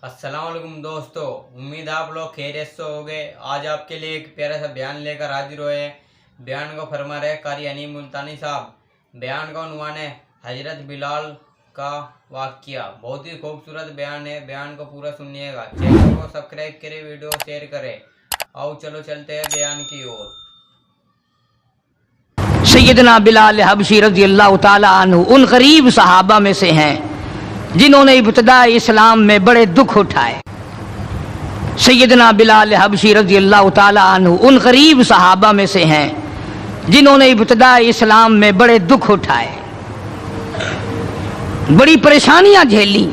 अस्सलाम वालेकुम दोस्तों, उम्मीद आप लोग खैरियत से होंगे। आज आपके लिए एक प्यारा सा बयान लेकर हाजिर हुए हैं। बयान को फरमा रहे कारी अनीम मुल्तानी साहब। बयान का उन्वान है हजरत बिलाल का वाक़या। बहुत ही खूबसूरत बयान है, बयान को पूरा सुनिएगा। चैनल को सब्सक्राइब करें, वीडियो शेयर करें। आओ चलो चलते हैं बयान की ओर। सैयदना बिलाल हबशी रज़ी अल्लाह ताला अन्हु उन गरीब सहाबा में से हैं जिन्होंने इब्तिदा इस्लाम में बड़े दुख उठाए। सैयदना बिलाल हबशी रज़ी अल्लाह ताला अन्हु उन गरीब सहाबा में से हैं जिन्होंने इब्तिदा इस्लाम में बड़े दुख उठाए, बड़ी परेशानियां झेली।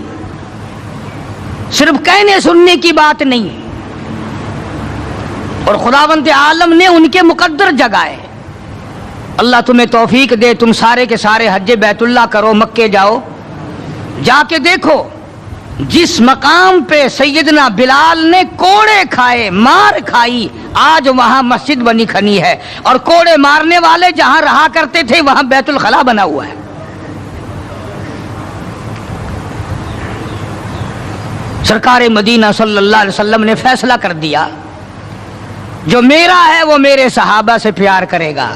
सिर्फ कहने सुनने की बात नहीं, और खुदावंद आलम ने उनके मुकद्दर जगाए। अल्लाह तुम्हें तौफीक दे, तुम सारे के सारे हज बैतुल्लाह करो, मक्के जाओ, जाके देखो जिस मकाम पे सैयदना बिलाल ने कोड़े खाए, मार खाई, आज वहां मस्जिद बनी खनी है, और कोड़े मारने वाले जहां रहा करते थे वहां बैतुल खला बना हुआ है। सरकार मदीना सल्लल्लाहु अलैहि वसल्लम ने फैसला कर दिया, जो मेरा है वो मेरे सहाबा से प्यार करेगा,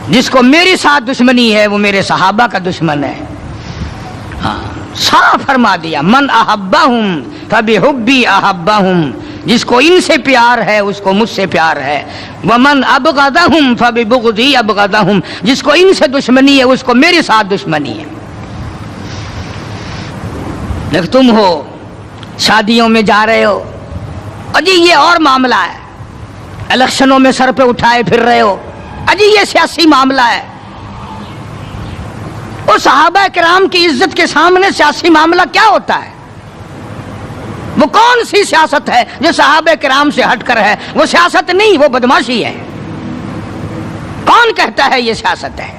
जिसको मेरे साथ दुश्मनी है वो मेरे सहाबा का दुश्मन है। हाँ, साफ फरमा दिया, मन अहब्बाहुम फबिहुब्बी अहब्बाहुम, जिसको इनसे प्यार है उसको मुझसे प्यार है। वमन अबगदहुम फबिबुग़दी अबगदहुम, जिसको इनसे दुश्मनी है उसको मेरे साथ दुश्मनी है। लेकिन तुम हो शादियों में जा रहे हो, अजी ये और मामला है, इलेक्शनों में सर पे उठाए फिर रहे हो, अजी ये सियासी मामला है। और सहाबा किराम की इज्जत के सामने सियासी मामला क्या होता है? वो कौन सी सियासत है जो सहाबा किराम से हटकर है? वो सियासत नहीं, वो बदमाशी है। कौन कहता है ये सियासत है?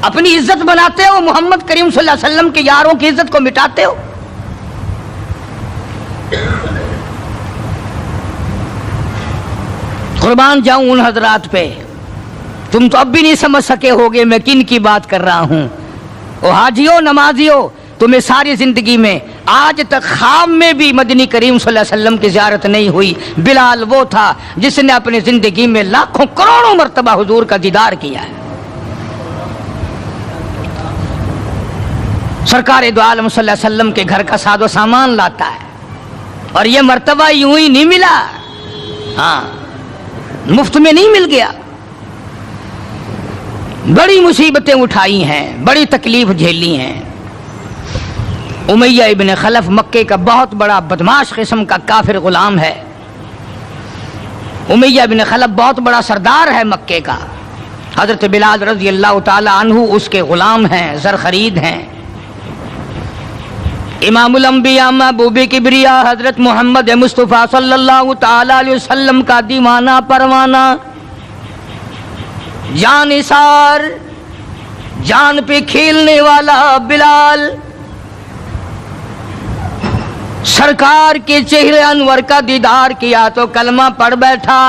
अपनी इज्जत बनाते हो, मोहम्मद करीम सल्लल्लाहु अलैहि वसल्लम के यारों की इज्जत को मिटाते हो। कुर्बान जाऊं उन हजरात पे, तुम तो अब भी नहीं समझ सके होगे मैं किन की बात कर रहा हूं। ओ हाजियो नमाजियो, तुम्हें सारी जिंदगी में आज तक ख्वाब में भी मदनी करीम सल्लल्लाहु अलैहि वसल्लम की ज़ियारत नहीं हुई। बिलाल वो था जिसने अपनी जिंदगी में लाखों करोड़ों मर्तबा हुजूर का दीदार किया है। सरकार दो आलम सल्लल्लाहु अलैहि वसल्लम के घर का सादो सामान लाता है, और ये मर्तबा यूं ही नहीं मिला, हाँ मुफ्त में नहीं मिल गया। बड़ी मुसीबतें उठाई हैं, बड़ी तकलीफ झेली हैं। उमैया इब्न खलफ मक्के का बहुत बड़ा बदमाश किस्म का काफिर गुलाम है। उमैया इब्न खलफ बहुत बड़ा सरदार है मक्के का। हजरत बिलाल रज़ी अल्लाह ताला अन्हु उसके गुलाम हैं, ज़र खरीद हैं। इमामुल अंबिया महबूब किबरिया हजरत मोहम्मद मुस्तफ़ा सल्लल्लाहु ताला अलैहि वसल्लम का दीवाना परवाना, जान इसार, जान पे खेलने वाला बिलाल, सरकार के चेहरे अनवर का दीदार किया तो कलमा पढ़ बैठा।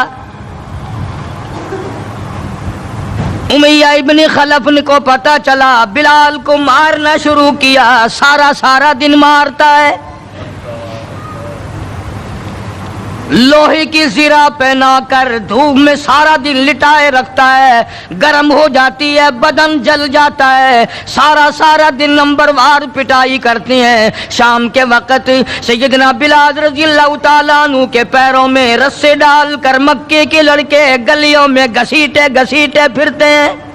उमैया इब्न खलफ को पता चला, बिलाल को मारना शुरू किया। सारा दिन मारता है, लोहे की ज़िरा पहना कर धूप में सारा दिन लिटाए रखता है, गर्म हो जाती है, बदन जल जाता है। सारा दिन नंबरवार पिटाई करते हैं। शाम के वक़्त सैयदना बिलाल रज़ी अल्लाह ताला अन्हु के पैरों में रस्से डालकर मक्के के लड़के गलियों में घसीटे फिरते हैं।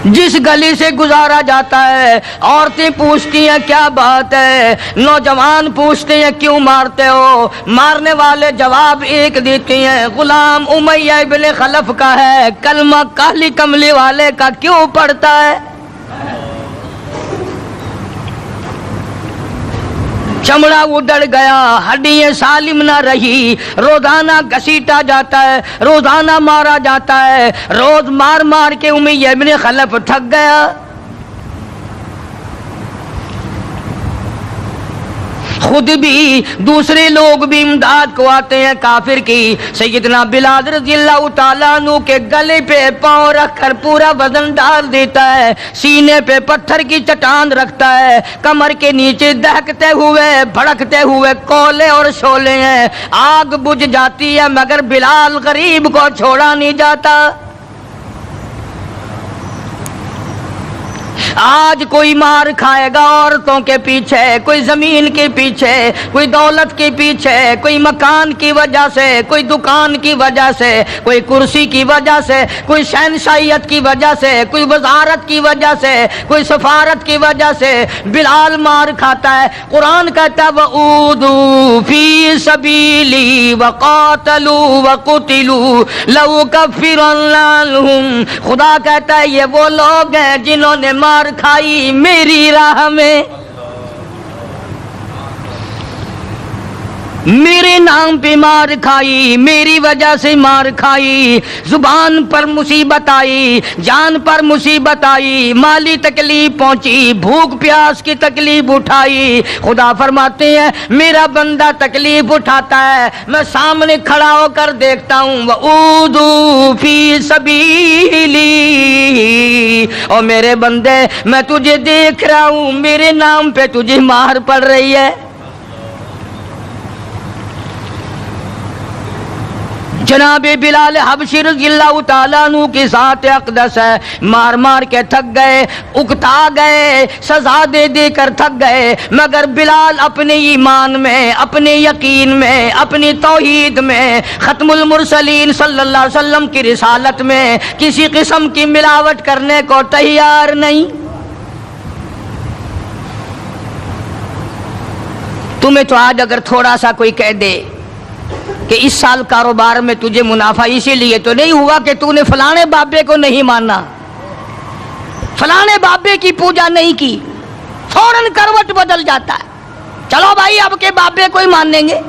जिस गली से गुजारा जाता है औरतें पूछती हैं क्या बात है, नौजवान पूछते हैं क्यों मारते हो, मारने वाले जवाब एक देते हैं, गुलाम उमैया इब्न खलफ का है, कलमा काली कमली वाले का क्यों पढ़ता है? चमड़ा उधड़ गया, हड्डियां सालिम ना रही, रोजाना घसीटा जाता है, रोजाना मारा जाता है। रोज मार के उमैया इब्न खलफ थक गया। खुद भी दूसरे लोग भी इमदाद को आते हैं काफिर की। सैयदना बिलाल रज़ियल्लाहु ताला अन्हु के गले पे पांव रखकर पूरा वजन डाल देता है, सीने पे पत्थर की चट्टान रखता है, कमर के नीचे दहकते हुए भड़कते हुए कोयले और शोले हैं, आग बुझ जाती है मगर बिलाल गरीब को छोड़ा नहीं जाता। आज कोई मार खाएगा औरतों के पीछे, कोई जमीन के पीछे, कोई दौलत के पीछे, कोई मकान की वजह से, कोई दुकान की वजह से, कोई कुर्सी की वजह से, कोई शहनशाहियत की वजह से, कोई वजारत की वजह से, कोई सफारत की वजह से बिलाल मार खाता है। कुरान कहता है वऊदू फी सबीली वकातलू वकुतिलू लौ कफ्फिरन्ना अन्हुम। खुदा कहता है ये वो लोग हैं जिन्होंने मार खाई मेरी राह में, मेरे नाम पे मार खाई, मेरी वजह से मार खाई, जुबान पर मुसीबत आई, जान पर मुसीबत आई, माली तकलीफ पहुंची, भूख प्यास की तकलीफ उठाई। खुदा फरमाते हैं मेरा बंदा तकलीफ उठाता है, मैं सामने खड़ा होकर देखता हूँ वऊदू फी सबीली, और मेरे बंदे मैं तुझे देख रहा हूँ, मेरे नाम पे तुझे मार पड़ रही है। जनाबे बिलाल हबशी रज़ियल्लाहु ताला अन्हु की ज़ात अक़दस है, मार मार के थक गए, उकता गए, सजा दे दे कर थक गए, मगर बिलाल अपने ईमान में, अपने यकीन में, अपनी तौहीद में, खत्मुल मुरसलीन सल्लल्लाहु अलैहि वसल्लम की रिसालत में किसी किस्म की मिलावट करने को तैयार नहीं। तुम्हें तो आज अगर थोड़ा सा कोई कह दे कि इस साल कारोबार में तुझे मुनाफा इसीलिए तो नहीं हुआ कि तूने फलाने बाबे को नहीं माना, फलाने बाबे की पूजा नहीं की, फौरन करवट बदल जाता है। चलो भाई अब के बाबे को ही मानेंगे।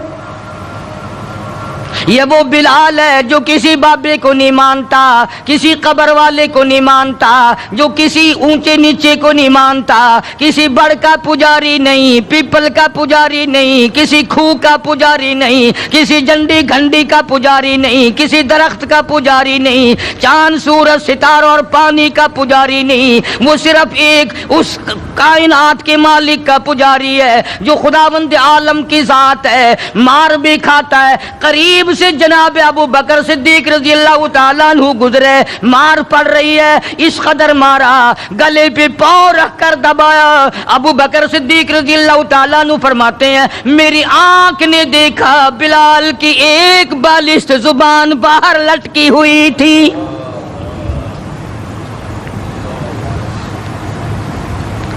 ये वो बिलाल है जो किसी बाबे को नहीं मानता, किसी कब्र वाले को नहीं मानता, जो किसी ऊंचे नीचे को नहीं मानता, किसी बड़ का पुजारी नहीं, पीपल का पुजारी नहीं, किसी खूह का पुजारी नहीं, किसी झंडी घंडी का पुजारी नहीं, किसी दरख्त का पुजारी नहीं, चांद सूरज सितारों और पानी का पुजारी नहीं, वो सिर्फ एक उस कायनात के मालिक का पुजारी है जो खुदावंद आलम की जात है। मार भी खाता है। करीब से जनाब अबू बकर सिद्दीक रज़ियल्लाहु ताला अन्हु गुजरे, मार पड़ रही है, इस कदर मारा, गले पे पांव रख कर दबाया। अबू बकर सिद्दीक रज़ियल्लाहु ताला अन्हु फरमाते हैं मेरी आंख ने देखा बिलाल की एक बालिश्त जुबान बाहर लटकी हुई थी।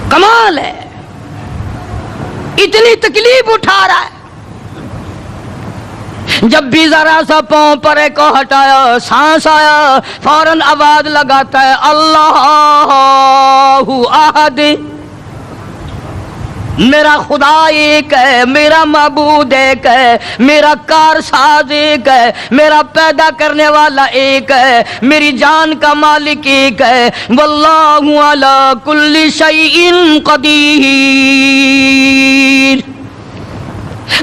कमाल है, इतनी तकलीफ उठा रहा है। जब भी जरा सा पांव पर को हटाया, सांस आया, फौरन आवाज लगाता है अल्लाहु अहद, मेरा खुदा एक है, मेरा माबूद एक है, मेरा कारसाज एक है, मेरा पैदा करने वाला एक है, मेरी जान का मालिक एक है। वल्लाहु अला कुल्ली शैइन कदीर,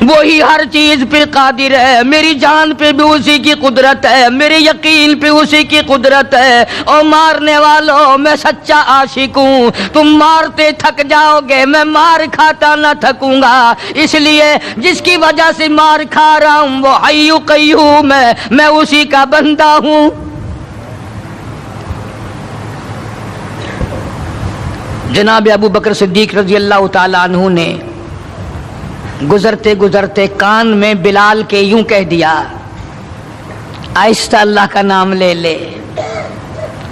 वही हर चीज पे कादिर है। मेरी जान पे भी उसी की कुदरत है, मेरे यकीन पे उसी की कुदरत है। और मारने वालों मैं सच्चा आशिक हूँ, तुम मारते थक जाओगे, मैं मार खाता न थकूंगा। इसलिए जिसकी वजह से मार खा रहा हूँ वो हय्यु क़य्यूम है, मैं उसी का बंदा हूँ। जनाब अबू बकर सिद्दीक रज़ियल्लाहु ताला अन्हु ने गुजरते गुजरते कान में बिलाल के यूं कह दिया आहिस्ता अल्लाह का नाम ले ले,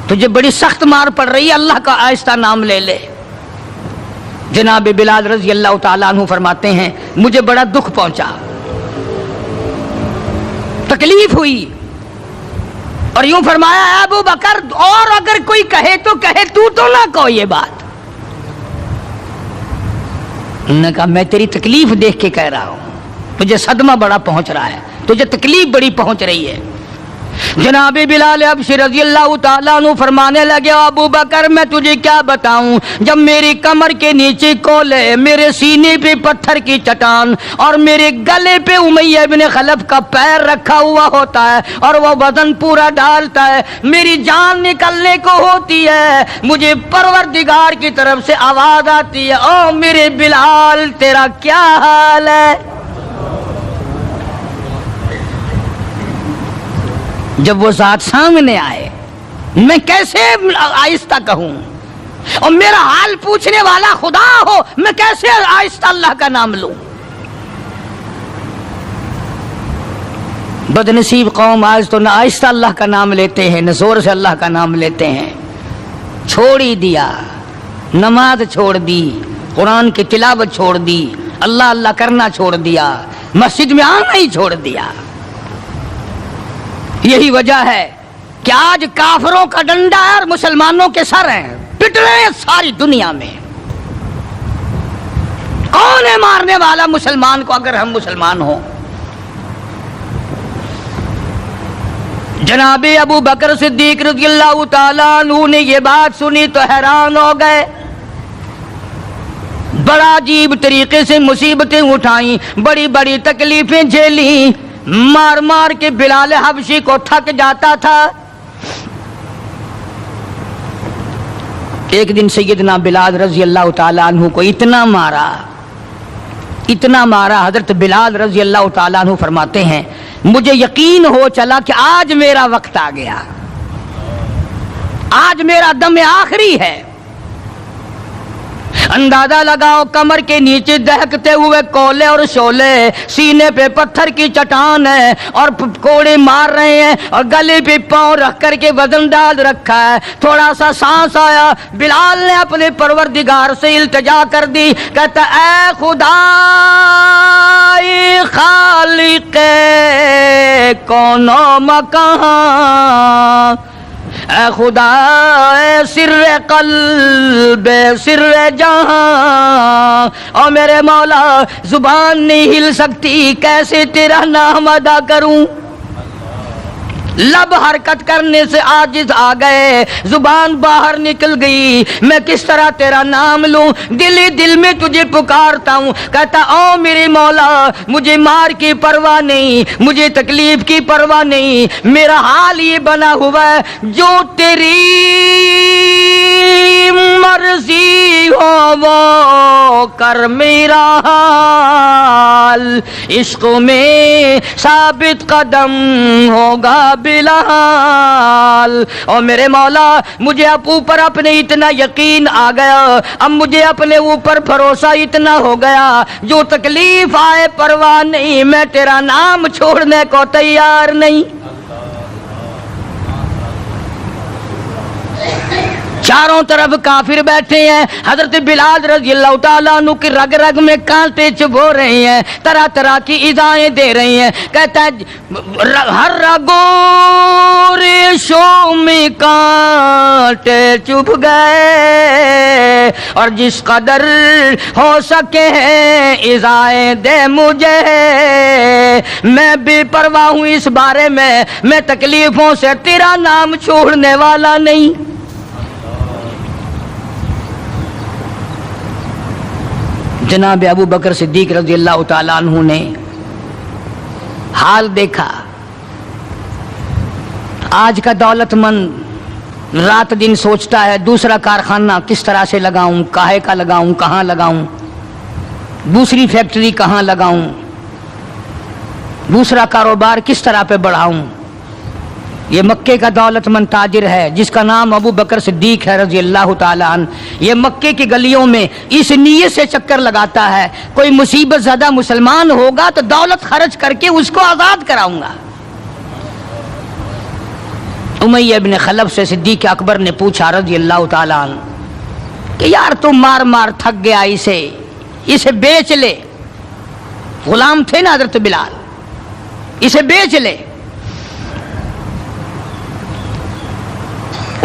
तुझे बड़ी सख्त मार पड़ रही है, अल्लाह का आहिस्ता नाम ले ले। जनाब बिलाल रज़ियल्लाहु ताला अन्हु फरमाते हैं मुझे बड़ा दुख पहुंचा, तकलीफ हुई, और यूं फरमाया अबू बकर और अगर कोई कहे तो कहे, तू तो ना कहो ये बात। उन्होंने कहा मैं तेरी तकलीफ देख के कह रहा हूं, तुझे सदमा बड़ा पहुंच रहा है, तुझे तकलीफ बड़ी पहुंच रही है। جناب بلال حبشی رضی اللہ تعالیٰ عنہ فرمانے لگے ابو بکر میں تجھے کیا بتاؤں، جب میری کمر کے نیچے کولے، میرے سینے پہ پتھر کی چٹان اور میرے گلے پہ امیہ ابن خلف کا پیر رکھا ہوا ہوتا ہے اور وہ وزن پورا ڈالتا ہے، میری جان نکلنے کو ہوتی ہے، مجھے پروردگار کی طرف سے آواز آتی ہے او میرے بلال تیرا کیا حال ہے؟ جب وہ ذات سامنے آئے میں کیسے آہستہ کہوں، اور میرا حال پوچھنے والا خدا ہو میں کیسے آہستہ اللہ کا نام لوں؟ بدنصیب قوم آج تو نہ آہستہ اللہ کا نام لیتے ہیں نہ زور سے اللہ کا نام لیتے ہیں، چھوڑ ہی دیا، نماز چھوڑ دی، قرآن کی تلاوت چھوڑ دی، اللہ اللہ کرنا چھوڑ دیا، مسجد میں آنا ہی چھوڑ دیا۔ یہی وجہ ہے کہ آج کافروں کا ڈنڈا ہے اور مسلمانوں کے سر ہیں، پٹ رہے ہیں ساری دنیا میں۔ کون ہے مارنے والا مسلمان کو اگر ہم مسلمان ہوں؟ جناب ابو بکر صدیق رضی اللہ تعالیٰ عنہ نے یہ بات سنی تو حیران ہو گئے، بڑا عجیب طریقے سے مصیبتیں اٹھائیں، بڑی بڑی تکلیفیں جھیلیں، مار مار کے بلال حبشی کو تھک جاتا تھا۔ ایک دن سیدنا بلال رضی اللہ تعالیٰ عنہ کو اتنا مارا، حضرت بلال رضی اللہ تعالیٰ عنہ فرماتے ہیں مجھے یقین ہو چلا کہ آج میرا وقت آ گیا، آج میرا دم آخری ہے۔ اندازہ لگاؤ کمر کے نیچے دہکتے ہوئے کولے اور شولے، سینے پہ پتھر کی چٹان ہے اور کوڑے مار رہے ہیں اور گلے پہ پاؤں رکھ کر کے وزن ڈال رکھا ہے۔ تھوڑا سا سانس آیا، بلال نے اپنے پروردگار سے التجا کر دی، کہتا اے خدا خالق کون و مکان، اے خدا اے سر قلب سر جہاں، اور میرے مولا زبان نہیں ہل سکتی، کیسے تیرا نام ادا کروں؟ لب حرکت کرنے سے عاجز آ گئے، زبان باہر نکل گئی، میں کس طرح تیرا نام لوں؟ دل ہی دل میں تجھے پکارتا ہوں، کہتا او میرے مولا مجھے مار کی پرواہ نہیں، مجھے تکلیف کی پرواہ نہیں، میرا حال یہ بنا ہوا ہے جو تیری مرضی ہو وہ کر میرا حال، عشق میں ثابت قدم ہوگا بلال۔ اور میرے مولا مجھے اوپر اپنے اتنا یقین آ گیا، اب مجھے اپنے اوپر بھروسہ اتنا ہو گیا، جو تکلیف آئے پرواہ نہیں، میں تیرا نام چھوڑنے کو تیار نہیں۔ چاروں طرف کافر بیٹھے ہیں، حضرت بلال رضی اللہ تعالیٰ عنہ کی رگ رگ میں کانٹے چبھ ہو رہے ہیں، طرح طرح کی ایذائیں دے رہی ہیں، کہتا ہے ہر رگوں ریشوں میں کانٹے چبھ گئے، اور جس قدر ہو سکے ہیں ایذائیں دے مجھے، میں بے پرواہ ہوں اس بارے میں تکلیفوں سے تیرا نام چھوڑنے والا نہیں۔ جناب ابو بکر صدیق رضی اللہ تعالیٰ عنہ نے حال دیکھا، آج کا دولت مند رات دن سوچتا ہے دوسرا کارخانہ کس طرح سے لگاؤں، کاہے کا لگاؤں، کہاں لگاؤں، دوسری فیکٹری کہاں لگاؤں، دوسرا کاروبار کس طرح پہ بڑھاؤں۔ یہ مکے کا دولت مند تاجر ہے جس کا نام ابو بکر صدیق ہے رضی اللہ تعالیٰ عنہ، یہ مکے کی گلیوں میں اس نیت سے چکر لگاتا ہے کوئی مصیبت زدہ مسلمان ہوگا تو دولت خرچ کر کے اس کو آزاد کراؤں گا۔ امیہ ابن خلف سے صدیق اکبر نے پوچھا رضی اللہ تعالیٰ عنہ کہ یار تم مار مار تھک گیا، اسے بیچ لے، غلام تھے نا حضرت بلال، اسے بیچ لے۔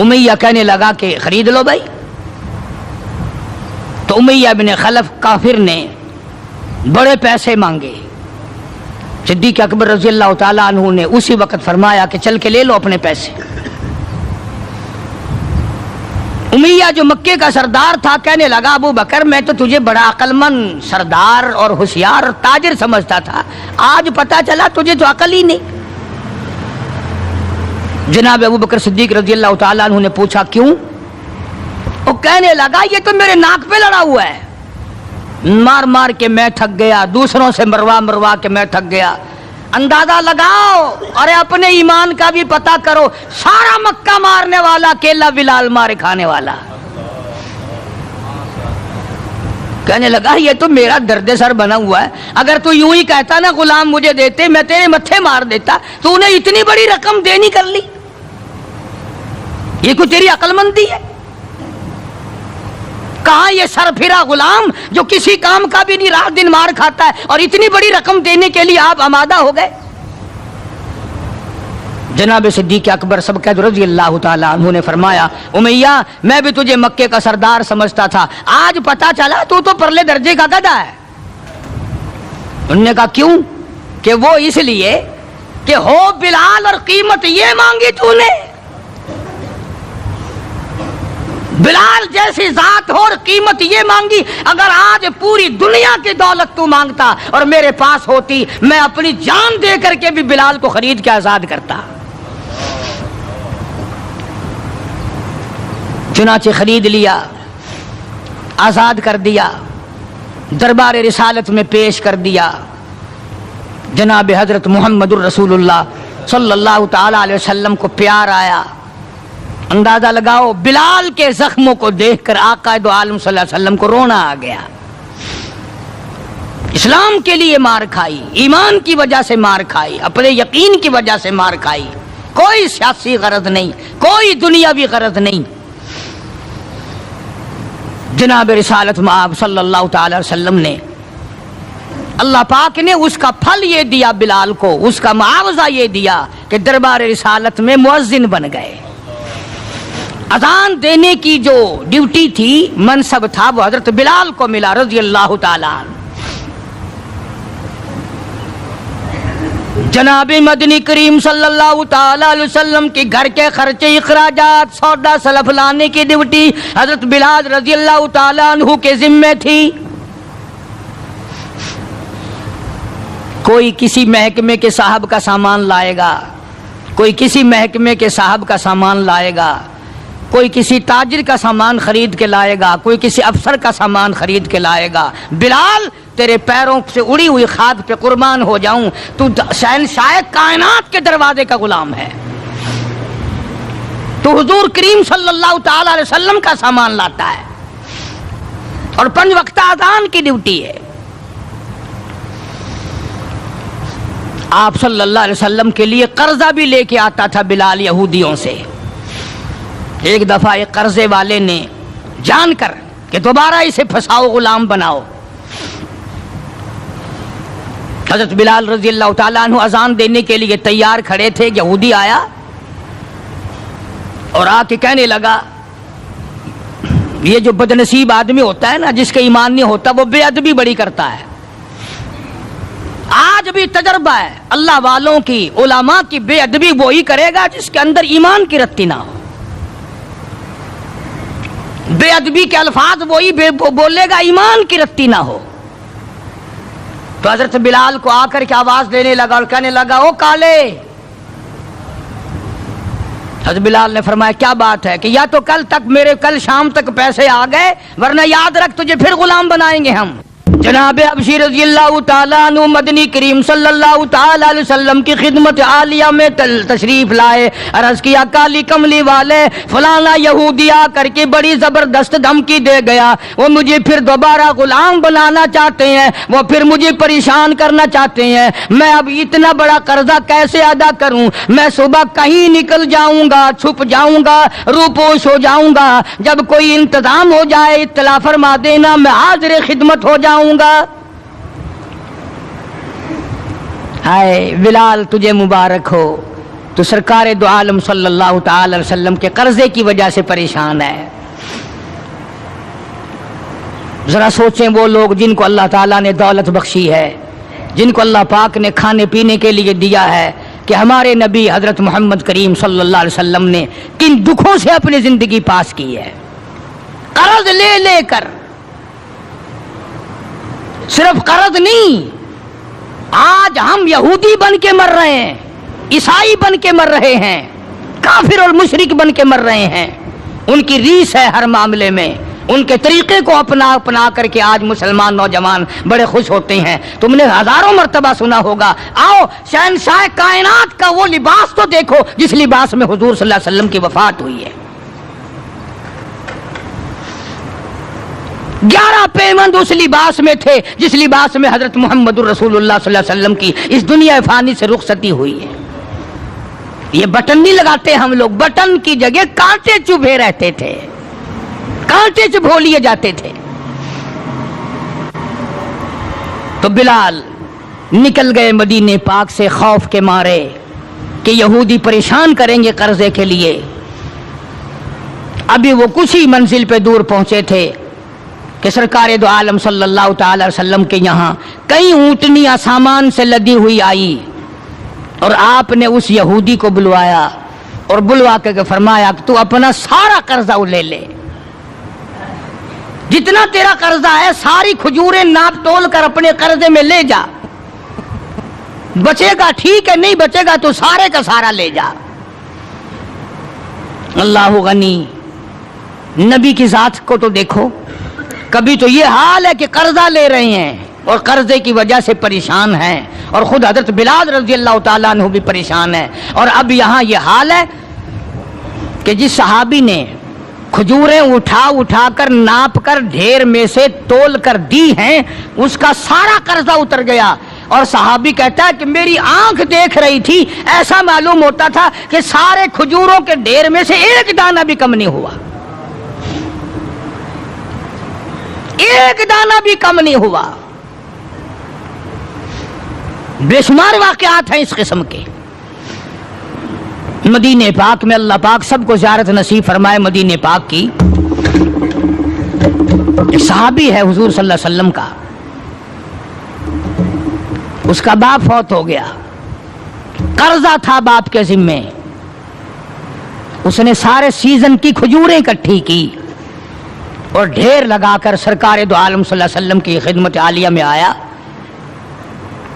امیہ کہنے لگا کہ خرید لو بھائی، تو امیہ ابن خلف کافر نے بڑے پیسے مانگے، सिद्दीक़ अकबर रज़ी अल्लाह ताला अन्हु ने उसी वक्त फरमाया कि चल के ले लो अपने पैसे। उमैया जो मक्के का सरदार था कहने लगा अबू बकर मैं तो तुझे बड़ा अक्लमंद सरदार और होशियार और ताजिर समझता था, आज पता चला तुझे तो अकल ही नहीं। जनाब अबू बकर सिद्दीक़ रज़ी अल्लाह ताला अन्हु ने पूछा क्यों? वो कहने लगा ये तो मेरे नाक पे लड़ा हुआ है, मार मार के मैं थक गया, दूसरों से मरवा मरवा के मैं थक गया। अंदाजा लगाओ, अरे अपने ईमान का भी पता करो, सारा मक्का मारने वाला अकेला बिलाल मारे खाने वाला। कहने लगा ये तो मेरा दर्द सर बना हुआ है, अगर तू यूं ही कहता ना गुलाम मुझे देते मैं तेरे मत्थे मार देता, तूने इतनी बड़ी रकम देनी कर ली, ये कोई तेरी अक्लमंदी है? कहां ये सरफिरा गुलाम जो किसी काम का भी नहीं, रात दिन मार खाता है और इतनी बड़ी रकम देने के लिए आप आमादा हो गए। जनाब सिद्दीक़ अकबर सबकत रज़ी अल्लाह ताला अन्हु ने फरमाया उमैया मैं भी तुझे मक्के का सरदार समझता था, आज पता चला तू तो परले दर्जे का गधा है। उन्होंने कहा क्यों? कि वो इसलिए कि हो बिलाल और कीमत ये मांगी तूने, बिलाल जैसी जात हो और कीमत ये मांगी। अगर आज पूरी दुनिया की दौलत तू मांगता और मेरे पास होती, मैं अपनी जान दे करके भी बिलाल को खरीद के आजाद करता। चुनाचे खरीद लिया, आजाद कर दिया, दरबार रिसालत में पेश कर दिया। जनाब हजरत मुहम्मदुर रसूलुल्लाह सल्लल्लाहु ताला अलैहि वसल्लम को प्यार आया। अंदाजा लगाओ, बिलाल के जख्मों को देखकर आका दो आलम सल्लल्लाहु अलैहि वसल्लम को रोना आ गया। इस्लाम के लिए मार खाई, ईमान की वजह से मार खाई, अपने यकीन की वजह से मार खाई, कोई सियासी गरज नहीं, कोई दुनियावी गरज नहीं। जनाब रिसालत में आप सल्लल्लाहु ताला अलैहि वसल्लम ने, अल्लाह पाक ने उसका फल ये दिया बिलाल को, उसका मुआवजा ये दिया कि दरबार रिसालत में मुअज्जिन बन गए। अजान देने की जो ड्यूटी थी, मनसब था, वो हजरत बिलाल को मिला रज़ी अल्लाह ताला। जनाब मदनी करीम सल्लल्लाहु ताला अलैहि वसल्लम के घर के खर्चे इखराजात सौदा सलफ लाने की ड्यूटी हजरत बिलाल रज़ी अल्लाह ताला अन्हु के जिम्मे थी। कोई किसी महकमे के साहब का सामान लाएगा, कोई किसी महकमे के साहब का सामान लाएगा, कोई किसी ताजिर का सामान खरीद के लाएगा, कोई किसी अफसर का सामान खरीद के लाएगा। बिलाल तेरे पैरों से उड़ी हुई खाद पे कुर्बान हो जाऊं, तू शहंशाह कायनात के दरवाजे का गुलाम है, तू हुजूर करीम सल्लल्लाहु ताला अलैहि वसल्लम का सामान लाता है और 5 वक्त अज़ान की ड्यूटी है। आप सल्लल्लाहु अलैहि वसल्लम के लिए कर्जा भी लेके आता था बिलाल यहूदियों से। एक दफा एक कर्जे वाले ने जानकर कि दोबारा इसे फंसाओ, गुलाम बनाओ, हजरत बिलाल रज़ी अल्लाह ताला अन्हु अजान देने के लिए तैयार खड़े थे। यहूदी आया और आके कहने लगा, ये जो बदनसीब आदमी होता है ना, जिसका ईमान नहीं होता, वो बेअदबी बड़ी करता है। आज भी तजर्बा है, अल्लाह वालों की, उलामा की बेअदबी वही करेगा जिसके अंदर ईमान की रत्ती ना हो। बेअदबी के अल्फाज वही बोलेगा, ईमान की रत्ती ना हो। तो हजरत बिलाल को आकर के आवाज देने लगा और कहने लगा, ओ काले। हजरत बिलाल ने फरमाया, क्या बात है? कि या तो कल शाम तक पैसे आ गए, वरना याद रख तुझे फिर गुलाम बनाएंगे हम। जनाब अबशी रज़ी अल्लाह ताला अन्हु मदनी करीम सल्लल्लाहु ताला अलैहि वसल्लम की खिदमत आलिया में तशरीफ लाए। अर्ज किया, काली कमली वाले फलाना यहूदी आकर के बड़ी जबरदस्त धमकी दे गया, वो मुझे फिर दोबारा गुलाम बनाना चाहते हैं, वो फिर मुझे परेशान करना चाहते हैं। मैं अब इतना बड़ा कर्जा कैसे अदा करूं? मैं सुबह कहीं निकल जाऊंगा, छुप जाऊंगा, रूपोश हो जाऊंगा। जब कोई इंतजाम हो जाए इत्तला फरमा देना, मैं हाजिर खिदमत हो जाऊंगा। हाय बिलाल, तुझे मुबारक हो, तो सरकार दो आलम सल्लल्लाहु ताला अलैहि वसल्लम के कर्जे की वजह से परेशान है। जरा सोचें, वो लोग जिनको अल्लाह ताला ने दौलत बख्शी है, जिनको अल्लाह पाक ने खाने पीने के लिए दिया है कि हमारे नबी हजरत मोहम्मद करीम सल्लल्लाहु अलैहि वसल्लम ने किन दुखों से अपनी जिंदगी पास की है, कर्ज ले लेकर। सिर्फ कर्ज नहीं, आज हम यहूदी बन के मर रहे हैं, ईसाई बन के मर रहे हैं, काफिर और मुशरिक बन के मर रहे हैं। उनकी रीस है हर मामले में, उनके तरीके को अपना अपना करके आज मुसलमान नौजवान बड़े खुश होते हैं। तुमने हजारों मर्तबा सुना होगा, आओ शहंशाह कायनात का वो लिबास तो देखो जिस लिबास में हुजूर सल्लल्लाहु अलैहि वसल्लम की वफात हुई है। 11 पेमंद उस लिबास में थे जिस लिबास में हजरत मुहम्मदुर रसूलुल्लाह सल्लल्लाहु अलैहि वसल्लम की इस दुनिया फानी से रुखसती हुई है। ये बटन नहीं लगाते हम लोग, बटन की जगह कांटे चुभे रहते थे, कांटे चुभो लिए जाते थे। तो बिलाल निकल गए मदीने पाक से खौफ के मारे कि यहूदी परेशान करेंगे कर्जे के लिए। अभी वो कुछ ही मंजिल पे दूर पहुंचे थे कि सरकार दो आलम सल्लल्लाहु ताला अलैहि वसल्लम के यहाँ कई ऊँटनियां सामान से लदी हुई आई और आपने उस यहूदी को बुलवाया और बुलवा के फरमाया कि तू अपना सारा कर्जा ले ले, जितना तेरा कर्जा है सारी खजूरें नाप तोल कर अपने कर्जे में ले जा, बचेगा ठीक है, नहीं बचेगा तो सारे का सारा ले जा। अल्लाह गनी, नबी की जात को तो देखो, कभी तो ये हाल है कि कर्जा ले रहे हैं और कर्जे की वजह से परेशान हैं और खुद हजरत बिलाल रज़ी अल्लाह ताला अन्हु भी परेशान है। और अब यहाँ ये हाल है कि जिस सहाबी ने खजूरें उठा उठा कर नाप कर ढेर में से तोल कर दी हैं उसका सारा कर्जा उतर गया। और सहाबी कहता है कि मेरी आंख देख रही थी, ऐसा मालूम होता था कि सारे खजूरों के ढेर में से एक दाना भी कम नहीं हुआ, एक दाना भी कम नहीं हुआ। बेशुमार वाक़यात हैं इस किस्म के। मदीने पाक में अल्लाह पाक सबको ज़ियारत नसीब फरमाए। मदीने पाक की एक सहाबी है हुजूर सल्लल्लाहु अलैहि वसल्लम का, उसका बाप फौत हो गया, कर्जा था बाप के जिम्मे। उसने सारे सीजन की खजूरें इकट्ठी की और ढेर लगाकर सरकार दो आलम सल्लल्लाहु अलैहि वसल्लम की खिदमत आलिया में आया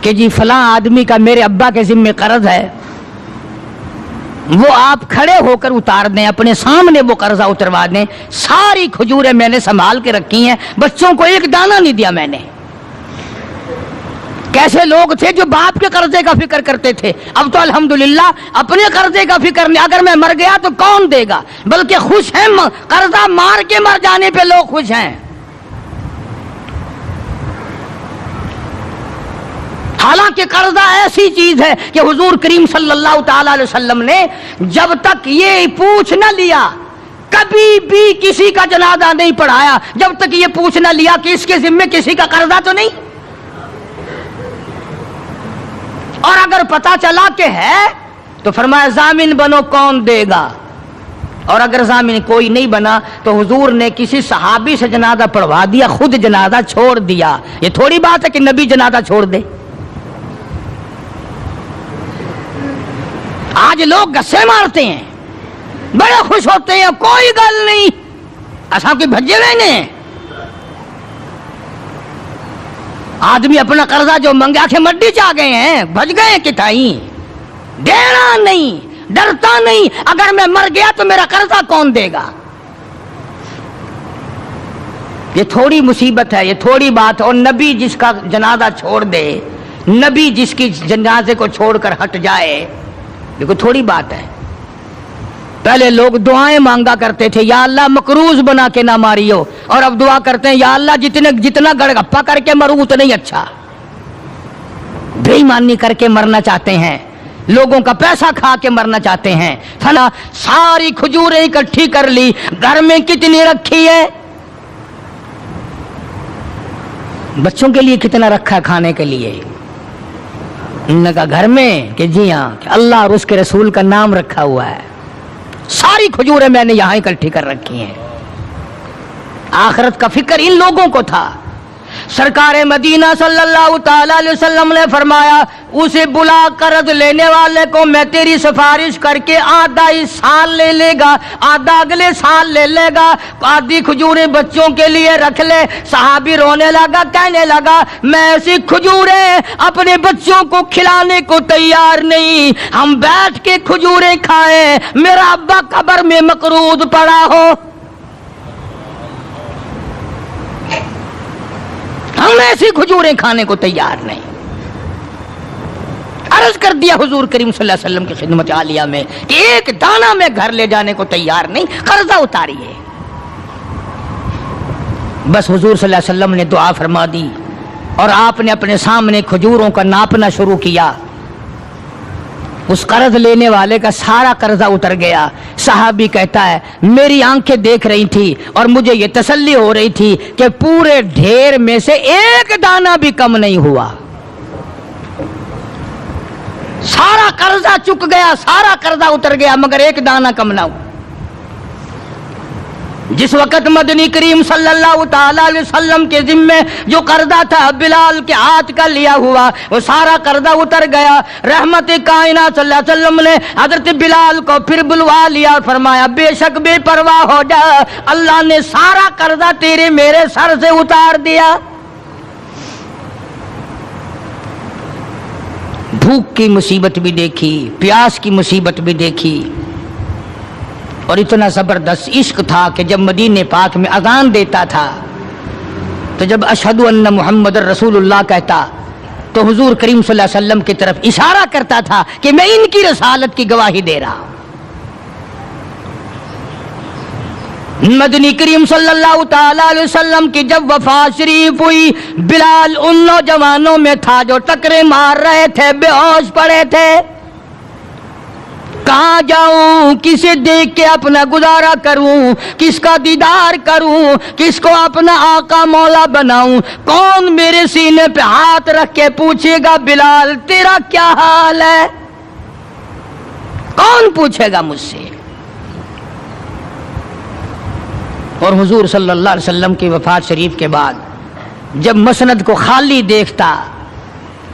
कि जी फलां आदमी का मेरे अब्बा के जिम्मे कर्ज है, वो आप खड़े होकर उतार दें, अपने सामने वो कर्जा उतरवा दें। सारी खजूरें मैंने संभाल के रखी हैं, बच्चों को एक दाना नहीं दिया मैंने। कैसे लोग थे जो बाप के कर्जे का फिक्र करते थे, अब तो अल्हम्दुलिल्लाह अपने कर्जे का फिक्र नहीं। अगर मैं मर गया तो कौन देगा, बल्कि खुश हैं, कर्जा मार के मर जाने पे लोग खुश हैं। हालांकि कर्जा ऐसी चीज है कि हुजूर करीम सल्लल्लाहु ताला अलैहि वसल्लम ने जब तक ये पूछ न लिया, कभी भी किसी का जनाजा नहीं पढ़ाया जब तक ये पूछ न लिया कि इसके जिम्मे किसी का कर्जा तो नहीं। और अगर पता चला कि है तो फरमाया जामिन बनो, कौन देगा। और अगर जामिन कोई नहीं बना तो हुजूर ने किसी सहाबी से जनाजा पढ़वा दिया, खुद जनाजा छोड़ दिया। ये थोड़ी बात है कि नबी जनाजा छोड़ दे। आज लोग गस्से मारते हैं, बड़े खुश होते हैं, कोई गल नहीं, असा कोई भजे हुए ने। आदमी अपना कर्जा जो मंगा के मड्डी च आ गए हैं, भज गए किताई, देना नहीं, डरता नहीं, अगर मैं मर गया तो मेरा कर्जा कौन देगा। ये थोड़ी मुसीबत है, ये थोड़ी बात है। और नबी जिसका जनाजा छोड़ दे, नबी जिसकी जनाजे को छोड़कर हट जाए, देखो थोड़ी बात है। पहले लोग दुआएं मांगा करते थे, या अल्लाह मकरूज बना के ना मारियो, और अब दुआ करते हैं या अल्लाह जितना गड़गप्पा करके मरूं उतना ही अच्छा। बेईमानी करके मरना चाहते हैं, लोगों का पैसा खा के मरना चाहते हैं। फला सारी खजूरें इकट्ठी कर ली, घर में कितनी रखी है, बच्चों के लिए कितना रखा है खाने के लिए, इनका घर में कि जी हाँ कि अल्लाह और उसके रसूल का नाम रखा हुआ है। सारी खजूरें मैंने यहां इकट्ठी कर रखी हैं। आखिरत का फिक्र इन लोगों को था। सरकार मदीना सल्लल्लाहु ताला अलैहि वसल्लम ने फरमाया, उसे बुला कर्ज लेने वाले को मैं तेरी सिफारिश करके आधा इस साल ले लेगा, आधा अगले साल ले लेगा, आधी खजूरें बच्चों के लिए रख ले। सहाबी रोने लगा, कहने लगा मैं ऐसी खजूरें अपने बच्चों को खिलाने को तैयार नहीं, हम बैठ के खजूरें खाएं, मेरा अब्बा कब्र में मकरूद पड़ा हो, हम ऐसी खजूरें खाने को तैयार नहीं। अर्ज कर दिया हुजूर करीम सल्लल्लाहु अलैहि वसल्लम की खिदमत आलिया में कि एक दाना में घर ले जाने को तैयार नहीं, कर्जा उतारिए। बस हुजूर सल्लल्लाहु अलैहि वसल्लम ने दुआ फरमा दी और आपने अपने सामने खजूरों का नापना शुरू किया। उस कर्ज लेने वाले का सारा कर्जा उतर गया। सहाबी कहता है, मेरी आंखें देख रही थी और मुझे ये तसल्ली हो रही थी कि पूरे ढेर में से एक दाना भी कम नहीं हुआ। सारा कर्जा चुक गया, सारा कर्जा उतर गया, मगर एक दाना कम ना हुआ। जिस वक्त मदनी करीम सल्लल्लाहु ताला अलैहि वसल्लम के जिम्मे जो कर्जा था बिलाल के हाथ का लिया हुआ, वो सारा कर्जा उतर गया। रहमत कायनात सल्लल्लाहु अलैहि वसल्लम ने हजरत बिलाल को फिर बुलवा लिया और फरमाया, बेशक बेपरवाह हो जा, अल्लाह ने सारा कर्जा तेरे मेरे सर से उतार दिया। भूख की मुसीबत भी देखी, प्यास की मुसीबत भी देखी, और इतना जबरदस्त इश्क था कि जब मदीने पाक में अजान देता था तो जब अशहदु अन्ना मुहम्मद रसूलुल्लाह कहता तो हुजूर करीम सल्लल्लाहु अलैहि वसल्लम की तरफ इशारा करता था कि मैं इनकी रसालत की गवाही दे रहा हूं। मदनी करीम सल्लल्लाहु ताला अलैहि वसल्लम की जब वफात शरीफ हुई, बिलाल उन नौजवानों में था जो टकरे मार रहे थे, बेहोश पड़े थे। कहाँ जाऊं, किसे देख के अपना गुजारा करूं, किसका दीदार करूं, किसको अपना आका मौला बनाऊं, कौन मेरे सीने पे हाथ रख के पूछेगा बिलाल तेरा क्या हाल है, कौन पूछेगा मुझसे। और हुजूर सल्लल्लाहु अलैहि वसल्लम की वफात शरीफ के बाद जब मसनद को खाली देखता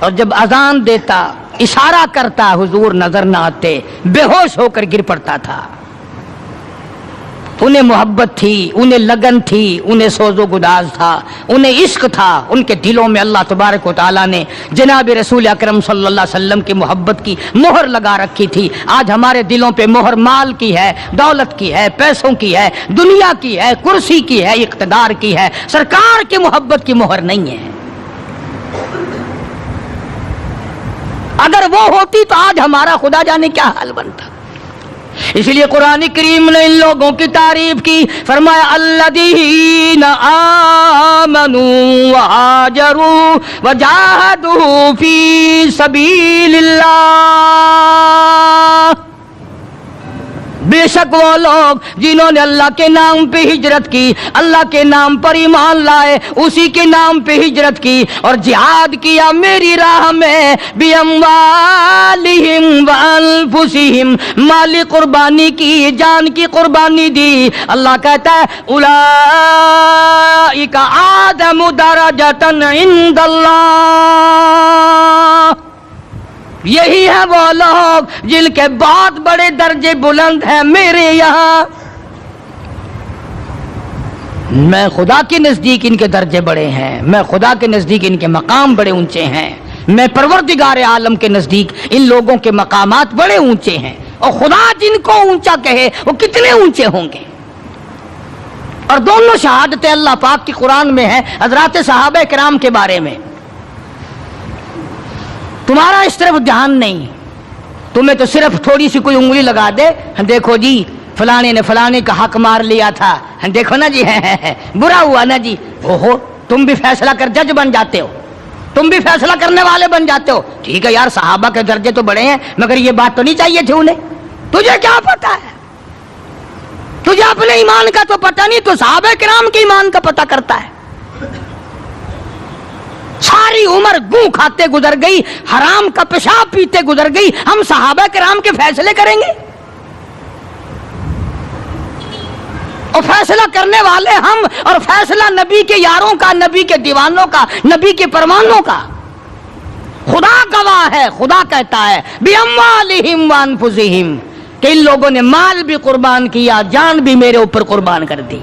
और जब अजान देता, इशारा करता, हुजूर नजर न आते, बेहोश होकर गिर पड़ता था। उन्हें मोहब्बत थी, उन्हें लगन थी, उन्हें सोजो गुदाज था, उन्हें इश्क था। उनके दिलों में अल्लाह तबारक व तआला ने जनाब रसूल अकरम सल्लल्लाहु अलैहि वसल्लम की मोहब्बत की मोहर लगा रखी थी। आज हमारे दिलों पे मोहर माल की है, दौलत की है, पैसों की है, दुनिया की है, कुर्सी की है, इक़्तिदार की है, सरकार की मोहब्बत की मोहर नहीं है। अगर वो होती तो आज हमारा खुदा जाने क्या हाल बनता। इसलिए कुरान करीम ने इन लोगों की तारीफ की, फरमाया अल्लज़ीना आमनू व हाजरू व जाहदू फी सबीलिल्लाह, बेशक वो लोग जिन्होंने अल्लाह के नाम पे हिजरत की, अल्लाह के नाम पर ईमान लाए, उसी के नाम पे हिजरत की और जिहाद किया मेरी राह में, बिअम्वालिहिम व अनफुसिहिम, माली कुर्बानी की, जान की कुर्बानी दी। अल्लाह कहता है उलाइका आदमु दरजतन इंदल्लाह, यही है वो लोग जिनके बहुत बड़े दर्जे बुलंद हैं मेरे यहाँ। मैं खुदा के नजदीक इनके दर्जे बड़े हैं, मैं खुदा के नजदीक इनके मकाम बड़े ऊंचे हैं, मैं परवरदिगार आलम के नजदीक इन लोगों के मकामात बड़े ऊंचे हैं। और खुदा जिनको ऊंचा कहे वो कितने ऊंचे होंगे। और दोनों शहादतें अल्लाह पाक की कुरान में है हजरात सहाबा किराम के बारे में। तुम्हारा इस तरफ ध्यान नहीं, तुम्हें तो सिर्फ थोड़ी सी कोई उंगली लगा दे, देखो जी फलाने ने फलाने का हक मार लिया था, देखो ना जी है बुरा हुआ ना जी। ओहो, तुम भी फैसला कर जज बन जाते हो, तुम भी फैसला करने वाले बन जाते हो। ठीक है यार, सहाबा के दर्जे तो बड़े हैं, मगर ये बात तो नहीं चाहिए थी उन्हें। तुझे क्या पता है, तुझे अपने ईमान का तो पता नहीं, तो सहाबा किराम के ईमान का पता करता है। सारी उम्र गू खाते गुजर गई, हराम का पेशाब पीते गुजर गई, हम सहाबा किराम के फैसले करेंगे। اور فیصلہ کرنے والے ہم، اور فیصلہ نبی کے یاروں کا، نبی کے دیوانوں کا، نبی کے پروانوں کا۔ خدا گواہ ہے، خدا کہتا ہے بِأَمْوَالِهِمْ وَأَنفُسِهِمْ کہ ان لوگوں نے مال بھی قربان کیا، جان بھی میرے اوپر قربان کر دی۔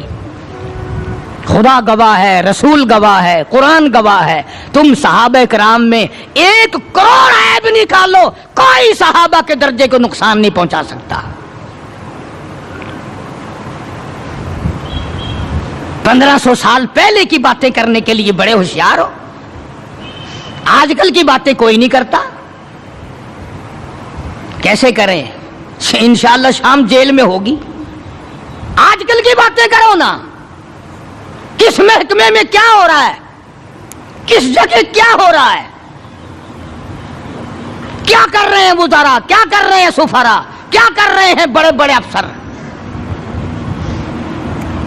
خدا گواہ ہے، رسول گواہ ہے، قرآن گواہ ہے۔ تم صحابہ کرام میں 1 کروڑ عیب نکالو، کوئی صحابہ کے درجے کو نقصان نہیں پہنچا سکتا۔ 1500 سال پہلے کی باتیں کرنے کے لیے بڑے ہوشیار ہو، آج کل کی باتیں کوئی نہیں کرتا۔ کیسے کریں؟ انشاءاللہ شام جیل میں ہوگی۔ آج کل کی باتیں کرو نا، کس محکمے میں کیا ہو رہا ہے، کس جگہ کیا ہو رہا ہے، کیا کر رہے ہیں وزراء، کیا کر رہے ہیں سفراء، کیا کر رہے ہیں بڑے بڑے افسر،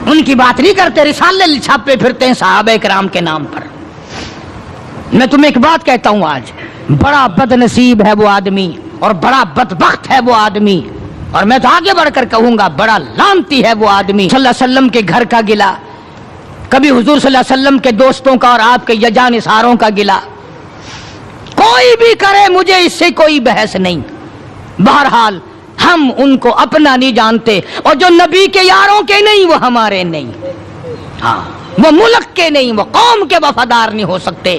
ان کی بات نہیں کرتے، رسالے چھاپے پھرتے ہیں صحابہ کرام کے نام پر۔ میں تمہیں ایک بات کہتا ہوں، آج بڑا بد نصیب ہے وہ آدمی اور بڑا بدبخت ہے وہ آدمی، اور میں تو آگے بڑھ کر کہوں گا بڑا لعنتی ہے وہ آدمی صلی اللہ علیہ وسلم کے گھر کا گلا، کبھی حضور صلی اللہ علیہ وسلم کے دوستوں کا اور آپ کے یجا نثاروں کا گلا، کوئی بھی کرے مجھے اس سے کوئی بحث نہیں۔ بہرحال ہم ان کو اپنا نہیں جانتے، اور جو نبی کے یاروں کے نہیں وہ ہمارے نہیں، ہاں وہ ملک کے نہیں، وہ قوم کے وفادار نہیں ہو سکتے،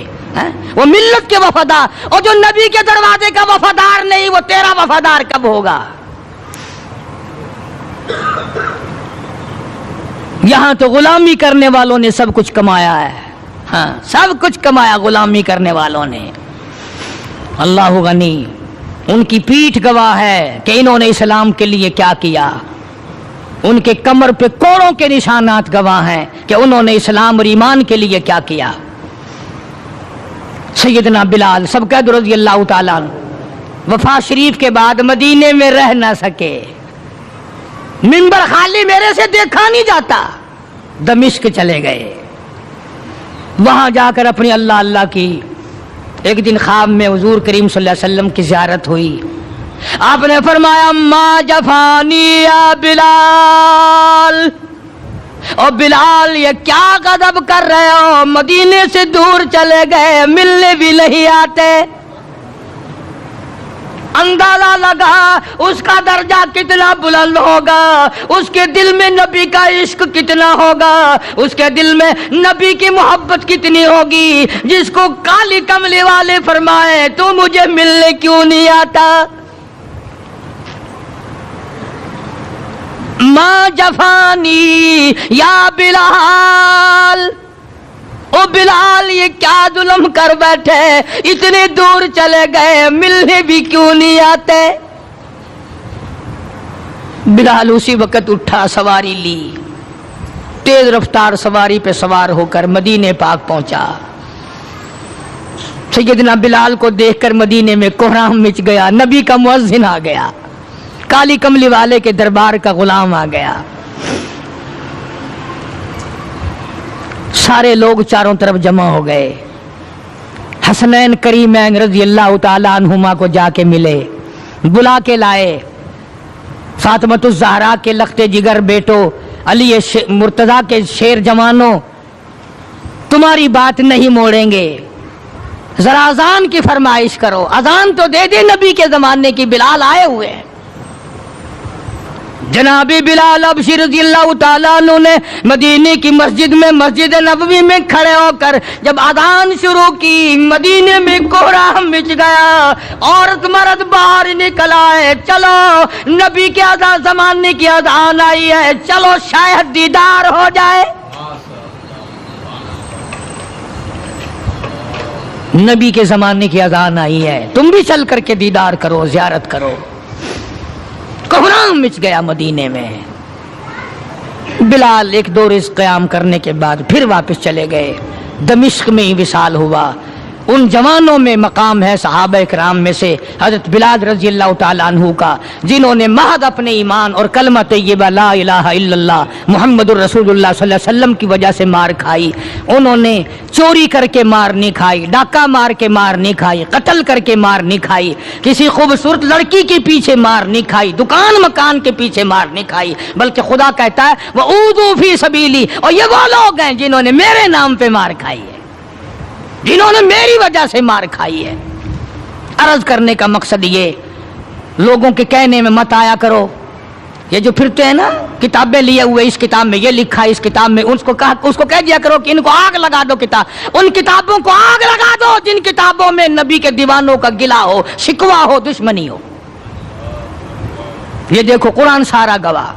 وہ ملت کے وفادار، اور جو نبی کے دروازے کا وفادار نہیں وہ تیرا وفادار کب ہوگا؟ یہاں تو غلامی کرنے والوں نے سب کچھ کمایا ہے، ہاں سب کچھ کمایا غلامی کرنے والوں نے۔ اللہ غنی، ان کی پیٹھ گواہ ہے کہ انہوں نے اسلام کے لیے کیا کیا، ان کے کمر پہ کوڑوں کے نشانات گواہ ہیں کہ انہوں نے اسلام اور ایمان کے لیے کیا کیا۔ سیدنا بلال سبقت رضی اللہ تعالیٰ عنہ وفات شریف کے بعد مدینے میں رہ نہ سکے، منبر خالی میرے سے دیکھا نہیں جاتا، دمشق چلے گئے، وہاں جا کر اپنی اللہ اللہ کی۔ ایک دن خواب میں حضور کریم صلی اللہ علیہ وسلم کی زیارت ہوئی، آپ نے فرمایا ما جفانی یا بلال، اور بلال یہ کیا غضب کر رہے ہو، مدینے سے دور چلے گئے، ملنے بھی نہیں آتے۔ اندازہ لگا اس کا درجہ کتنا بلند ہوگا، اس کے دل میں نبی کا عشق کتنا ہوگا، اس کے دل میں نبی کی محبت کتنی ہوگی، جس کو کالی کملی والے فرمائے تو مجھے ملنے کیوں نہیں آتا۔ ما جفانی یا بلال، او بلال یہ کیا ظلم کر بیٹھے، اتنے دور چلے گئے، ملنے بھی کیوں نہیں آتے۔ بلال اسی وقت اٹھا، سواری لی، تیز رفتار سواری پہ سوار ہو کر مدینے پاک پہنچا۔ سیدنا بلال کو دیکھ کر مدینے میں کوہرام مچ گیا، نبی کا مؤذن آ گیا، کالی کملی والے کے دربار کا غلام آ گیا، سارے لوگ چاروں طرف جمع ہو گئے۔ حسنین کریمین رضی اللہ تعالی عنہما کو جا کے ملے، بلا کے لائے، فاطمۃ الزہرا کے لخت جگر بیٹو، علی مرتضیٰ کے شیر جوانوں، تمہاری بات نہیں موڑیں گے، ذرا اذان کی فرمائش کرو، اذان تو دے دے، نبی کے زمانے کی بلال آئے ہوئے ہیں۔ جناب بلال ابشی رضی اللہ تعالیٰ عنہ نے مدینے کی مسجد میں، مسجد نبوی میں کھڑے ہو کر جب اذان شروع کی، مدینے میں کوہرام مچ گیا، عورت مرد باہر نکل آئے، چلو نبی کے اذان زمانے کی اذان آئی ہے، چلو شاید دیدار ہو جائے۔ نبی کے زمانے کی اذان آئی ہے، تم بھی چل کر کے دیدار کرو، زیارت کرو۔ کوہرام مچ گیا مدینے میں۔ بلال ایک دو روز قیام کرنے کے بعد پھر واپس چلے گئے، دمشق میں ہی وصال ہوا۔ उन जवानों में मकाम है सहाबा इकराम में से हजरत बिलाल रजी अल्लाह ताला अन्हु का, जिन्होंने महज अपने ईमान और कलमा तय्यबा ला इलाहा इल्लल्लाह मुहम्मदुर रसूलुल्लाह सल्लल्लाहु अलैहि वसल्लम की वजह से मार खाई। उन्होंने चोरी करके मार नहीं खाई, डाका मार के मार नहीं खाई, कत्ल करके मार नहीं खाई, किसी खूबसूरत लड़की के पीछे मार नहीं खाई, दुकान मकान के पीछे मार नहीं खाई, बल्कि खुदा कहता है वऊदू फी सबीली, और ये वो लोग हैं जिन्होंने मेरे नाम पे मार खाई है, जिन्होंने मेरी वजह से मार खाई है। अर्ज करने का मकसद ये, लोगों के कहने में मत आया करो। ये जो फिरते हैं ना किताबें लिए हुए, इस किताब में ये लिखा है, इस किताब में, उसको कह दिया करो कि इनको आग लगा दो, किताब, उन किताबों को आग लगा दो जिन किताबों में नबी के दीवानों का गिला हो, शिकवा हो, दुश्मनी हो। ये देखो कुरान सारा गवाह।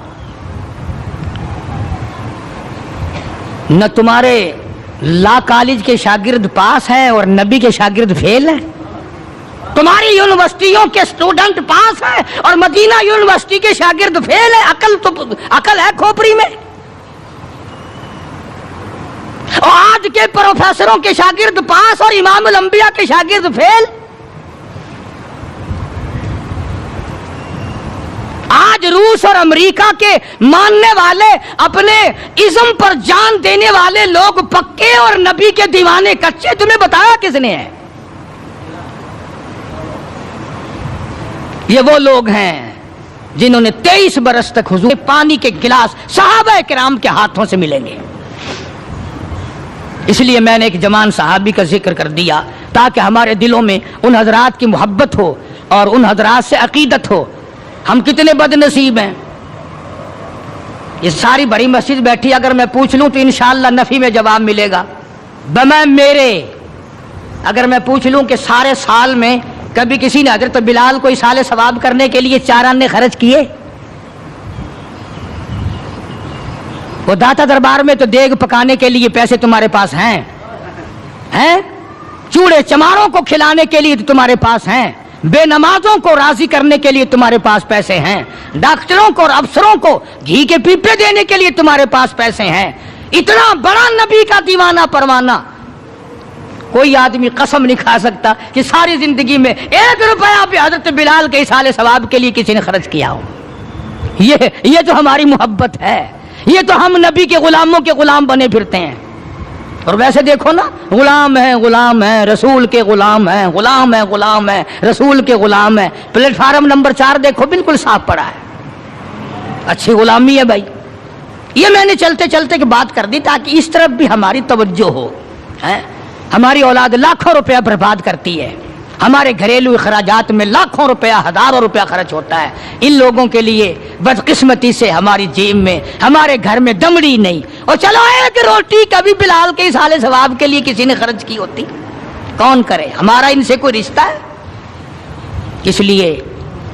न तुम्हारे ला कॉलेज के शागिर्द पास हैं और नबी के शागिर्द फेल हैं। तुम्हारी यूनिवर्सिटियों के स्टूडेंट पास हैं और मदीना यूनिवर्सिटी के शागिर्द फेल हैं। अकल है खोपड़ी में। और आज के प्रोफेसरों के शागिर्द पास और इमाम अल अंबिया के शागिर्द फेल। आज रूस और अमेरिका के मानने वाले, अपने इज्म पर जान देने वाले लोग पक्के और नबी के दीवाने कच्चे। तुम्हें बताया किसने है? ये वो लोग हैं जिन्होंने 23 बरस तक हुजूर पानी के गिलास सहाबा किराम के हाथों से मिलेंगे। इसलिए मैंने एक जवान सहाबी का जिक्र कर दिया ताकि हमारे दिलों में उन हजरात की मोहब्बत हो और उन हजरात से अकीदत हो। हम कितने बदनसीब हैं। ये सारी बड़ी मस्जिद बैठी, अगर मैं पूछ लूं तो इंशाअल्लाह नफी में जवाब मिलेगा। बमै मेरे, अगर मैं पूछ लूं कि सारे साल में कभी किसी ने हजरत बिलाल को इसाले सवाब करने के लिए 4 आने खर्च किए? वो दाता दरबार में तो देग पकाने के लिए पैसे तुम्हारे पास हैं? चूड़े चमारों को खिलाने के लिए तो तुम्हारे पास हैं, बेनमाजों को राजी करने के लिए तुम्हारे पास पैसे हैं, डॉक्टरों को और अफसरों को घी के पीपे देने के लिए तुम्हारे पास पैसे हैं। इतना बड़ा नबी का दीवाना परवाना कोई आदमी कसम नहीं खा सकता कि सारी जिंदगी में 1 रुपया भी हजरत बिलाल के इसाले सवाब के लिए किसी ने खर्च किया हो। ये तो हमारी मोहब्बत है। ये तो हम नबी के गुलामों के गुलाम बने फिरते हैं। और वैसे देखो ना, गुलाम है रसूल के गुलाम है, गुलाम है रसूल के गुलाम है। प्लेटफार्म नंबर 4 देखो, बिल्कुल साफ पड़ा है। अच्छी गुलामी है भाई। ये मैंने चलते चलते की बात कर दी ताकि इस तरफ भी हमारी तवज्जो हो। हमारी औलाद लाखों रुपया बर्बाद करती है, हमारे घरेलू अखराजात में लाखों रुपया, हजारों रुपया खर्च होता है। इन लोगों के लिए बदकिस्मती से हमारी जेब में, हमारे घर में दमड़ी नहीं। और चलो एक रोटी कभी बिलाल के इसाले सवाब के लिए किसी ने खर्च की होती, कौन करे? हमारा इनसे कोई रिश्ता है? इसलिए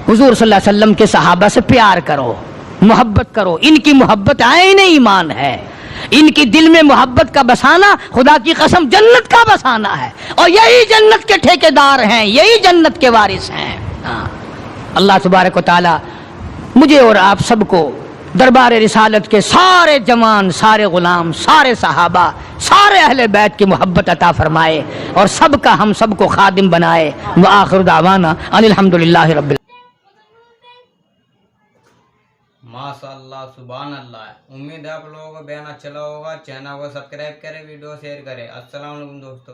हुजूर सल्लल्लाहु अलैहि वसल्लम के सहाबा से प्यार करो, मोहब्बत करो। इनकी मोहब्बत आईने ईमान है। इनकी दिल में मोहब्बत का बसाना खुदा की कसम जन्नत का बसाना है। और यही जन्नत के ठेकेदार हैं, यही जन्नत के वारिस हैं। अल्लाह तबारक व तआला मुझे और आप सबको दरबार रिसालत के सारे जवान, सारे गुलाम, सारे सहाबा, सारे अहले बैत की मोहब्बत अता फरमाए और सबका हम सबको खादिम बनाए। व आखिर दावाना अनिल हम्दुलिल्लाहि रब्बिल। माशाअल्लाह, सुभान अल्लाह। उम्मीद है आप लोगों को बयान अच्छा लगा होगा। चैनल को सब्सक्राइब करें, वीडियो शेयर करें। अस्सलाम वालेकुम दोस्तों।